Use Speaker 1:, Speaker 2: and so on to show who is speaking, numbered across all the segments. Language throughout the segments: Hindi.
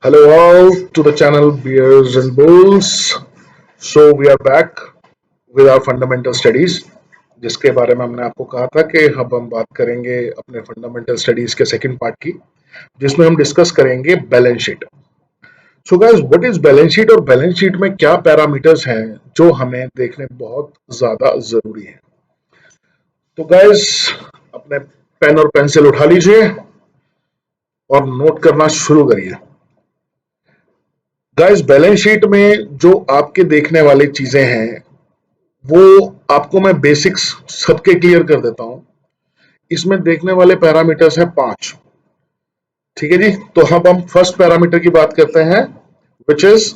Speaker 1: Hello all to the channel Beers and Bulls. So we are back with our fundamental studies जिसके बारे में हमने आपको कहा था कि अब हम बात करेंगे अपने फंडामेंटल स्टडीज के सेकंड पार्ट की जिसमें हम डिस्कस करेंगे balance sheet. So guys what is balance sheet और बैलेंस शीट में क्या पैरामीटर्स हैं जो हमें देखने बहुत ज्यादा जरूरी है। तो गाइस अपने पेन और पेंसिल उठा लीजिए और नोट करना शुरू करिए। गाइस बैलेंस शीट में जो आपके देखने वाली चीजें हैं वो आपको मैं बेसिक्स सबके क्लियर कर देता हूं। इसमें देखने वाले पैरामीटर्स हैं 5। ठीक है जी, तो हम फर्स्ट पैरामीटर की बात करते हैं विच इज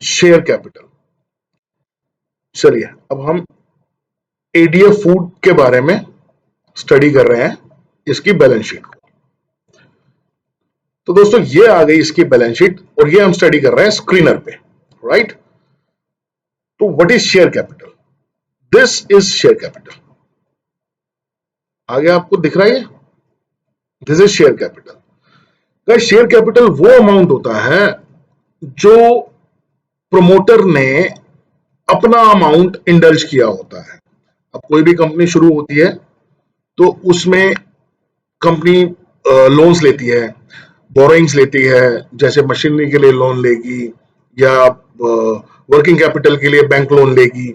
Speaker 1: शेयर कैपिटल। चलिए अब हम एडीएफ फूड के बारे में स्टडी कर रहे हैं इसकी बैलेंस शीट। तो दोस्तों ये आ गई इसकी बैलेंस शीट और ये हम स्टडी कर रहे हैं स्क्रीनर पे, राइट। तो what is share capital? This is share capital. आगे आपको दिख रहा है, this is share capital. Share capital वो अमाउंट होता है जो प्रोमोटर ने अपना अमाउंट इंडल्ज किया होता है। अब कोई भी कंपनी शुरू होती है तो उसमें कंपनी लोन्स लेती है, बोरोइंग्स लेती है, जैसे मशीनरी के लिए लोन लेगी या वर्किंग कैपिटल के लिए बैंक लोन लेगी।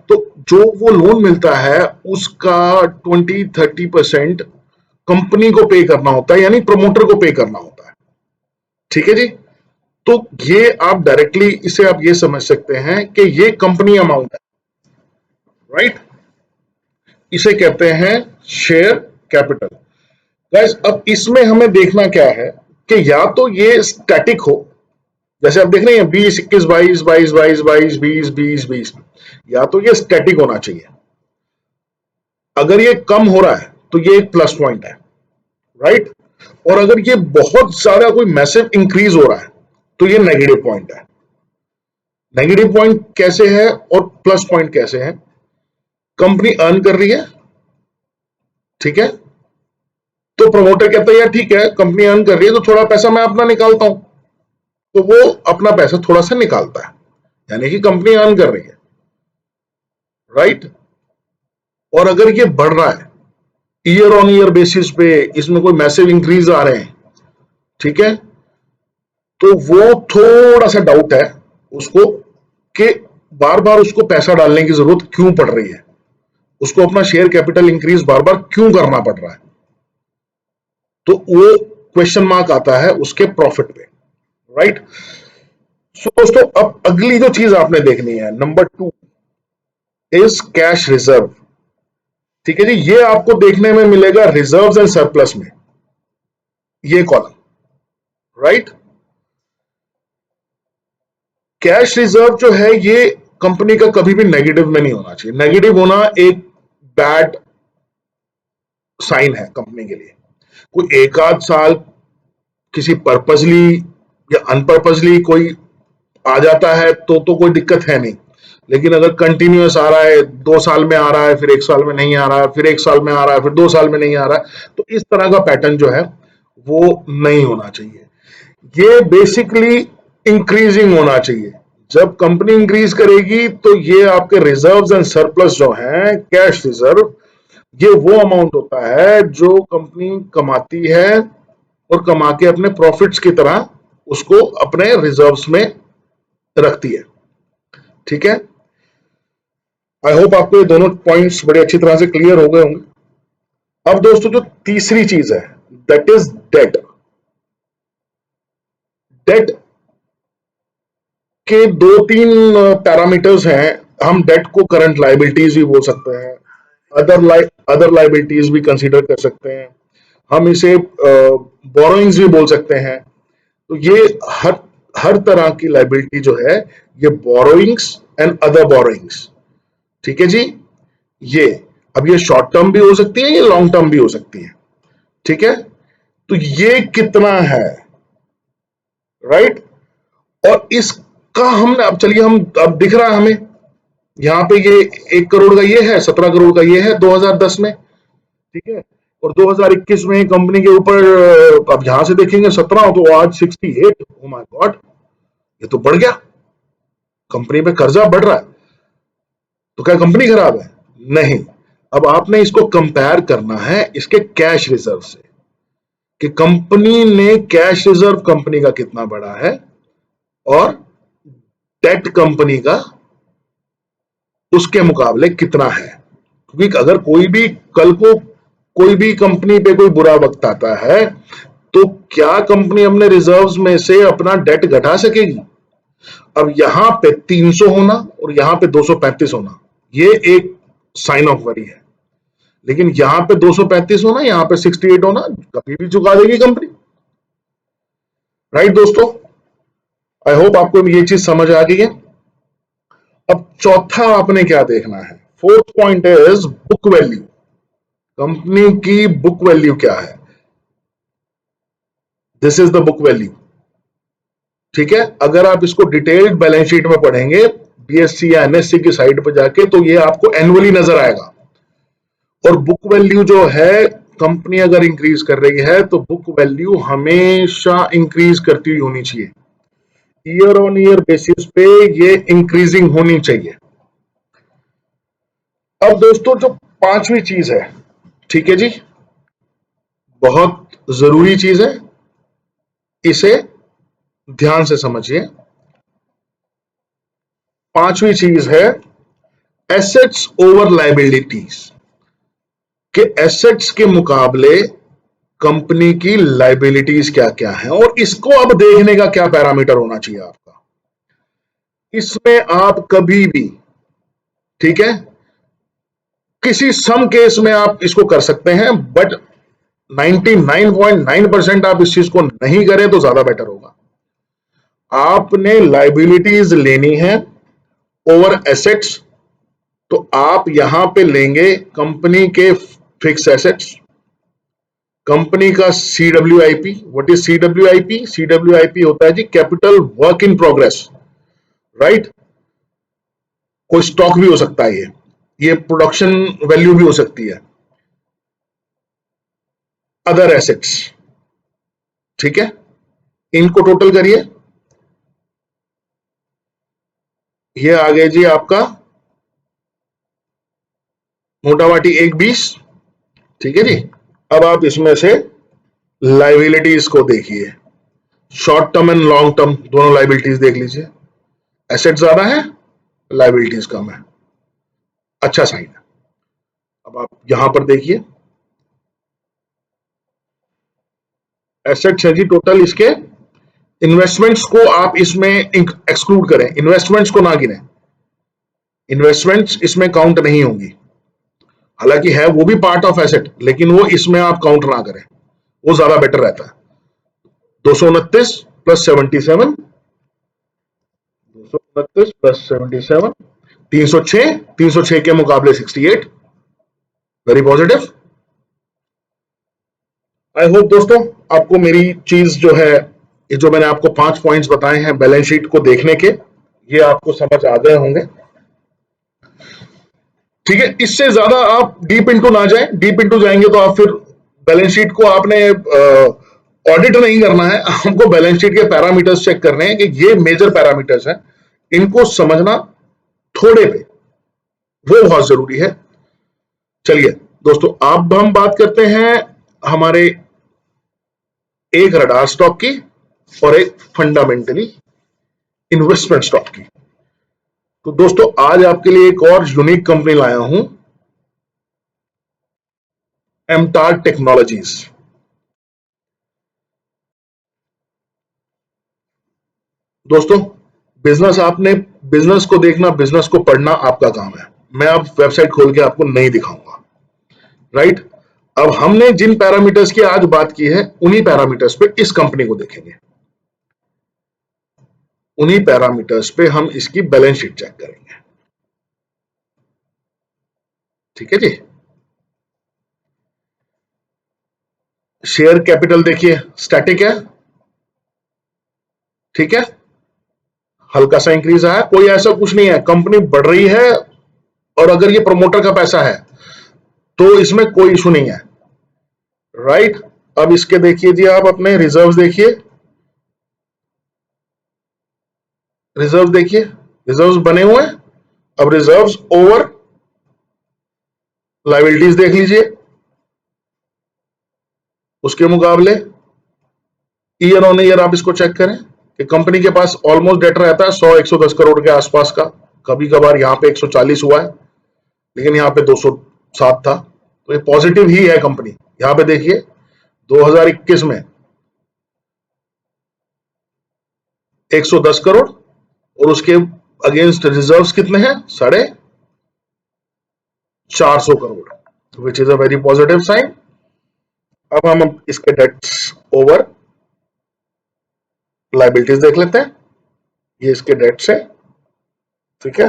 Speaker 1: तो जो वो लोन मिलता है उसका 20-30% कंपनी को पे करना होता है, यानी प्रमोटर को पे करना होता है। ठीक है जी, तो ये आप डायरेक्टली इसे आप ये समझ सकते हैं कि ये कंपनी अमाउंट है, राइट। इसे कहते हैं शेयर कैपिटल। गाइस अब इसमें हमें देखना क्या है कि या तो ये स्टैटिक हो, जैसे आप देख रहे हैं 20, 21, 22, 22, 22, 22, 20, 20, 20, या तो ये स्टैटिक होना चाहिए। अगर ये कम हो रहा है तो ये एक प्लस पॉइंट है, राइट। और अगर ये बहुत ज्यादा कोई मैसिव इंक्रीज हो रहा है तो ये नेगेटिव पॉइंट है। नेगेटिव पॉइंट कैसे है और प्लस पॉइंट कैसे है? कंपनी अर्न कर रही है, ठीक है, तो प्रमोटर कहता है यार ठीक है कंपनी अर्न कर रही है तो थोड़ा पैसा मैं अपना निकालता हूं, तो वो अपना पैसा थोड़ा सा निकालता है, यानी कि कंपनी अर्न कर रही है, राइट। और अगर ये बढ़ रहा है ईयर ऑन ईयर बेसिस पे, इसमें कोई मैसिव इंक्रीज आ रहे हैं, ठीक है, तो वो थोड़ा सा डाउट है उसको कि बार बार उसको पैसा डालने की जरूरत क्यों पड़ रही है, उसको अपना शेयर कैपिटल इंक्रीज बार बार क्यों करना पड़ रहा है। तो वो क्वेश्चन मार्क आता है उसके प्रॉफिट पे, राइट। सो दोस्तों अब अगली जो चीज आपने देखनी है, नंबर 2 इज कैश रिजर्व। ठीक है जी, ये आपको देखने में मिलेगा रिजर्व्स एंड सरप्लस में, ये कॉलम, राइट। कैश रिजर्व जो है ये कंपनी का कभी भी नेगेटिव में नहीं होना चाहिए। नेगेटिव होना एक बैड साइन है कंपनी के लिए। कोई एक आध साल किसी पर्पसली या अनपर्पसली कोई आ जाता है तो कोई दिक्कत है नहीं, लेकिन अगर कंटिन्यूअस आ रहा है, 2 साल में आ रहा है, फिर 1 साल में नहीं आ रहा है, फिर 1 साल में आ रहा है, फिर 2 साल में नहीं आ रहा है, तो इस तरह का पैटर्न जो है वो नहीं होना चाहिए। ये बेसिकली इंक्रीजिंग होना चाहिए। जब कंपनी इंक्रीज करेगी तो ये आपके रिजर्व्स एंड सरप्लस जो हैं, कैश रिजर्व, ये वो अमाउंट होता है जो कंपनी कमाती है और कमा के अपने प्रॉफिट्स की तरह उसको अपने रिजर्व्स में रखती है। ठीक है, आई होप आपको ये दोनों पॉइंट्स बड़ी अच्छी तरह से क्लियर हो गए होंगे। अब दोस्तों जो तीसरी चीज है दैट इज डेट। डेट के 2-3 पैरामीटर्स हैं। हम डेट को करंट लाइबिलिटीज भी बोल सकते हैं, अदर लाइबिलिटीज भी कंसीडर कर सकते हैं, हम इसे बोरोइंग्स भी बोल सकते हैं। तो ये हर हर तरह की लाइबिलिटी जो है ये बोरोइंग्स एंड अदर बोरोइंग्स, ठीक है जी। ये अब ये शॉर्ट टर्म भी हो सकती है, ये लॉन्ग टर्म भी हो सकती है, ठीक है। तो ये कितना है, राइट। और इसका हम अब चलिए हम अब दिख रहा है हमें यहाँ पे ये 1 करोड़ का ये है, 17 करोड़ का ये है 2010 में, ठीक है। और 2021 में कंपनी के ऊपर अब यहां से देखेंगे 17 तो आज 68। ओ माय गॉड, ये तो बढ़ गया, कंपनी पे कर्जा बढ़ रहा है। तो क्या कंपनी खराब है? नहीं। अब आपने इसको कंपेयर करना है इसके कैश रिजर्व से कि कंपनी ने कैश रिजर्व कंपनी का कितना बड़ा है और डेट कंपनी का उसके मुकाबले कितना है। क्योंकि अगर कोई भी कल को कोई भी कंपनी पे कोई बुरा वक्त आता है तो क्या कंपनी अपने रिजर्व्स में से अपना डेट घटा सकेगी? अब यहां पे 300 होना और यहां पे 235 होना, ये एक साइन ऑफ वरी है। लेकिन यहां पे 235 होना, यहां पे 68 होना, कभी भी चुका देगी कंपनी। राइट दोस्तों, आई होप आपको ये चीज समझ आ गई है। अब चौथा आपने क्या देखना है, fourth point is book value. Company की बुक वैल्यू क्या है? This is the book value. ठीक है, अगर आप इसको डिटेल्ड बैलेंस शीट में पढ़ेंगे बीएससी या एनएससी की साइट पर जाके तो ये आपको एनुअली नजर आएगा। और बुक वैल्यू जो है, कंपनी अगर इंक्रीज कर रही है तो बुक वैल्यू हमेशा इंक्रीज करती हुई होनी चाहिए, ईयर ऑन ईयर बेसिस पे ये इंक्रीजिंग होनी चाहिए। अब दोस्तों जो पांचवी चीज है, ठीक है जी, बहुत जरूरी चीज है, इसे ध्यान से समझिए। पांचवी चीज है एसेट्स ओवर लायबिलिटीज, के एसेट्स के मुकाबले कंपनी की लायबिलिटीज क्या क्या है और इसको अब देखने का क्या पैरामीटर होना चाहिए आपका। इसमें आप कभी भी, ठीक है, किसी सम केस में आप इसको कर सकते हैं, बट 99.9% आप इस चीज को नहीं करें तो ज्यादा बेटर होगा। आपने लायबिलिटीज लेनी है ओवर एसेट्स, तो आप यहां पे लेंगे कंपनी के फिक्स एसेट्स, कंपनी का CWIP। What is CWIP? CWIP होता है जी capital work in progress, right. कोई स्टॉक भी हो सकता है, ये प्रोडक्शन वैल्यू भी हो सकती है, अदर एसेट्स, ठीक है। इनको टोटल करिए, ये आ गया जी आपका मोटावाटी 120, ठीक है जी। अब आप इसमें से लाइबिलिटीज को देखिए, short term and long term दोनों लाइबिलिटीज देख लीजिए। एसेट ज्यादा है, लाइबिलिटीज कम है, अच्छा साइन है। अब आप यहां पर देखिए, एसेट्स है जी टोटल इसके, इन्वेस्टमेंट्स को आप इसमें एक्सक्लूड करें, इन्वेस्टमेंट्स को ना गिने, इन्वेस्टमेंट्स इसमें काउंट नहीं होंगी। हालांकि है वो भी पार्ट ऑफ एसेट, लेकिन वो इसमें आप काउंट ना करें, वो ज्यादा बेटर रहता है। 229 प्लस 77, 229 प्लस 77, 306, 306 के मुकाबले 68, वेरी पॉजिटिव। आई होप दोस्तों आपको मेरी चीज जो है, ये जो मैंने आपको 5 पॉइंट्स बताए हैं बैलेंस शीट को देखने के, ये आपको समझ आ गए होंगे। ठीक है, इससे ज्यादा आप डीप इनटू ना जाएं, डीप इनटू जाएंगे तो आप फिर बैलेंस शीट को आपने ऑडिट नहीं करना है, हमको बैलेंस शीट के पैरामीटर्स चेक करने हैं कि ये मेजर पैरामीटर्स हैं, इनको समझना थोड़े पे वो बहुत जरूरी है। चलिए दोस्तों, अब हम बात करते हैं हमारे एक रडार स्टॉक की और एक फंडामेंटली इन्वेस्टमेंट स्टॉक की। तो दोस्तों आज आपके लिए एक और यूनिक कंपनी लाया हूं, एमटार टेक्नोलॉजीज। दोस्तों बिजनेस, आपने बिजनेस को देखना, बिजनेस को पढ़ना आपका काम है, मैं अब वेबसाइट खोल के आपको नहीं दिखाऊंगा, राइट। अब हमने जिन पैरामीटर्स की आज बात की है उन्हीं पैरामीटर्स पे इस कंपनी को देखेंगे, उन्हीं पैरामीटर्स पे हम इसकी बैलेंस शीट चेक करेंगे, ठीक है जी। शेयर कैपिटल देखिए स्टैटिक है, ठीक है, हल्का सा इंक्रीज आया, कोई ऐसा कुछ नहीं है, कंपनी बढ़ रही है और अगर ये प्रमोटर का पैसा है तो इसमें कोई इशू नहीं है। राइट। अब इसके देखिए जी, आप अपने रिजर्व्स देखिए, रिजर्व देखिए, रिजर्व्स बने हुए हैं। अब रिजर्व्स ओवर लायबिलिटीज देख लीजिए, उसके मुकाबले ईयर ऑन ईयर आप इसको चेक करें कि कंपनी के पास ऑलमोस्ट डेट रहता है 100-110 करोड़ के आसपास का, कभी कभार यहाँ पे 140 हुआ है, लेकिन यहाँ पे 207 था, तो ये पॉजिटिव ही है कंपनी। यहाँ पे देखिए 2021 में 110 करोड़ और उसके अगेंस्ट रिजर्व्स कितने हैं, 450 crore, which is a very positive sign. अब हम इसके डेट्स ओवर लाइबिलिटीज देख लेते हैं, ये इसके डेट्स है, ठीक है।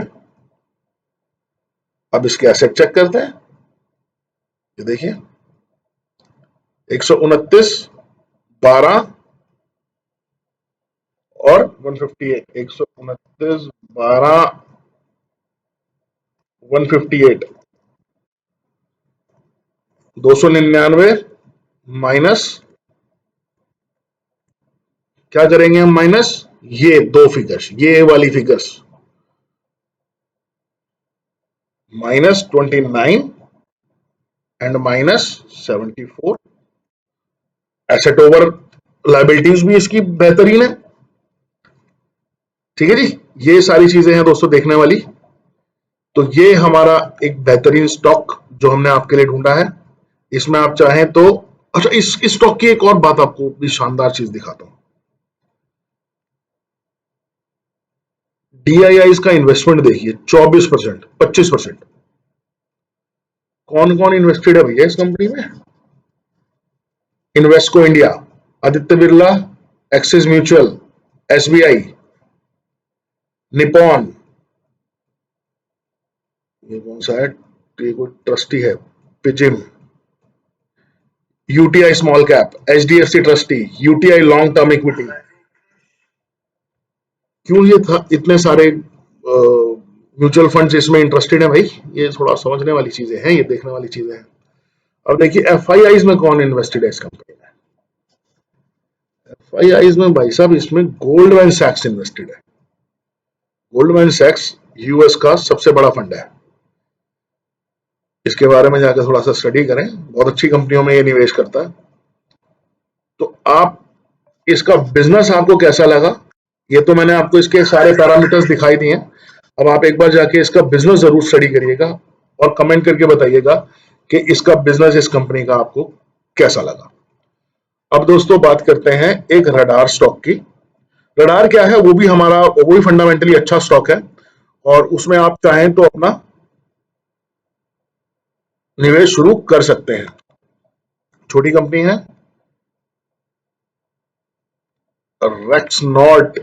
Speaker 1: अब इसके एसेट चेक करते हैं, ये देखिए 129, 12 और 158, 129, 12, 158, 299 माइनस, क्या करेंगे हम माइनस, ये दो फिगर्स, ये वाली figures, -29 and -74। Asset over liabilities भी इसकी बेहतरीन है, ठीक है जी। ये सारी चीजें हैं दोस्तों देखने वाली। तो ये हमारा एक बेहतरीन स्टॉक जो हमने आपके लिए ढूंढा है, इसमें आप चाहें तो, अच्छा इस स्टॉक की एक और बात आपको भी शानदार चीज दिखाता हूं। डीआईआई का इन्वेस्टमेंट देखिए 24%, 25%। कौन कौन इन्वेस्टेड है भैया इस कंपनी में, Invesco India, Aditya Birla, Axis mutual, SBI, Nippon, ये कौन सा है, ये कोई ट्रस्टी है, PGIM, UTI small cap, HDFC trustee, UTI long term equity. क्यों ये था इतने सारे म्यूचुअल फंड्स इसमें इंटरेस्टेड है भाई, ये थोड़ा समझने वाली चीजें हैं, ये देखने वाली चीजें हैं। अब देखिए एफआईआईज में कौन इन्वेस्टेड है इस कंपनी में, एफआईआईज में भाई साहब इसमें गोल्डमैन सैक्स इन्वेस्टेड है। गोल्डमैन सैक्स यूएस का सबसे बड़ा फंड है, इसके बारे में जाकर थोड़ा सा स्टडी करें, बहुत अच्छी कंपनियों में ये निवेश करता है। तो आप इसका बिजनेस आपको कैसा लगा, ये तो मैंने आपको इसके सारे पैरामीटर्स दिखाई दिए। अब आप एक बार जाके इसका बिजनेस जरूर स्टडी करिएगा और कमेंट करके बताइएगा कि इसका बिजनेस, इस कंपनी का आपको कैसा लगा। अब दोस्तों बात करते हैं एक रडार स्टॉक की। रडार क्या है, वो भी हमारा, वो भी फंडामेंटली अच्छा स्टॉक है और उसमें आप चाहें तो अपना निवेश शुरू कर सकते हैं। छोटी कंपनी है, रेक्सनॉर्ड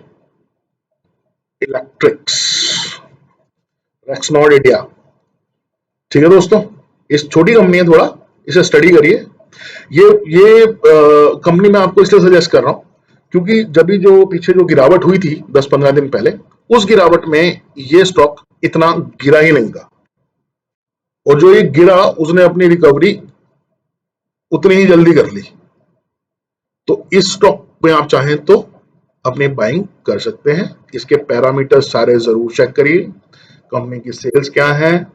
Speaker 1: इलेक्ट्रिक्स, रेक्सनॉर्ड इंडिया, ठीक है दोस्तों। इस छोटी कंपनी है, थोड़ा इसे स्टडी करिए। ये कंपनी मैं आपको इसलिए सजेस्ट कर रहा हूं क्योंकि जब भी जो पीछे जो गिरावट हुई थी 10-15 दिन पहले, उस गिरावट में ये स्टॉक इतना गिरा ही नहीं था, और जो ये गिरा उसने अपनी रिकवरी उतनी ही जल्दी कर ली। तो इस स्टॉक में आप चाहें तो अपनी बाइंग कर सकते हैं। इसके पैरामीटर सारे जरूर चेक करिए, कंपनी की सेल्स क्या है,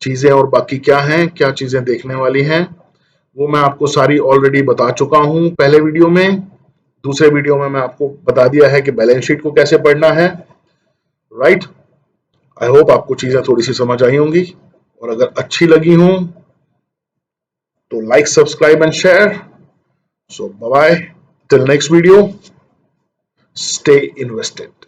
Speaker 1: चीजें और बाकी क्या हैं, क्या चीजें देखने वाली हैं, वो मैं आपको सारी ऑलरेडी बता चुका हूं पहले वीडियो में। दूसरे वीडियो में मैं आपको बता दिया है कि बैलेंस शीट को कैसे पढ़ना है, राइट। आई होप आपको चीजें थोड़ी सी समझ आई होंगी, और अगर अच्छी लगी हों तो like, subscribe and share. So bye bye, till next video, stay invested.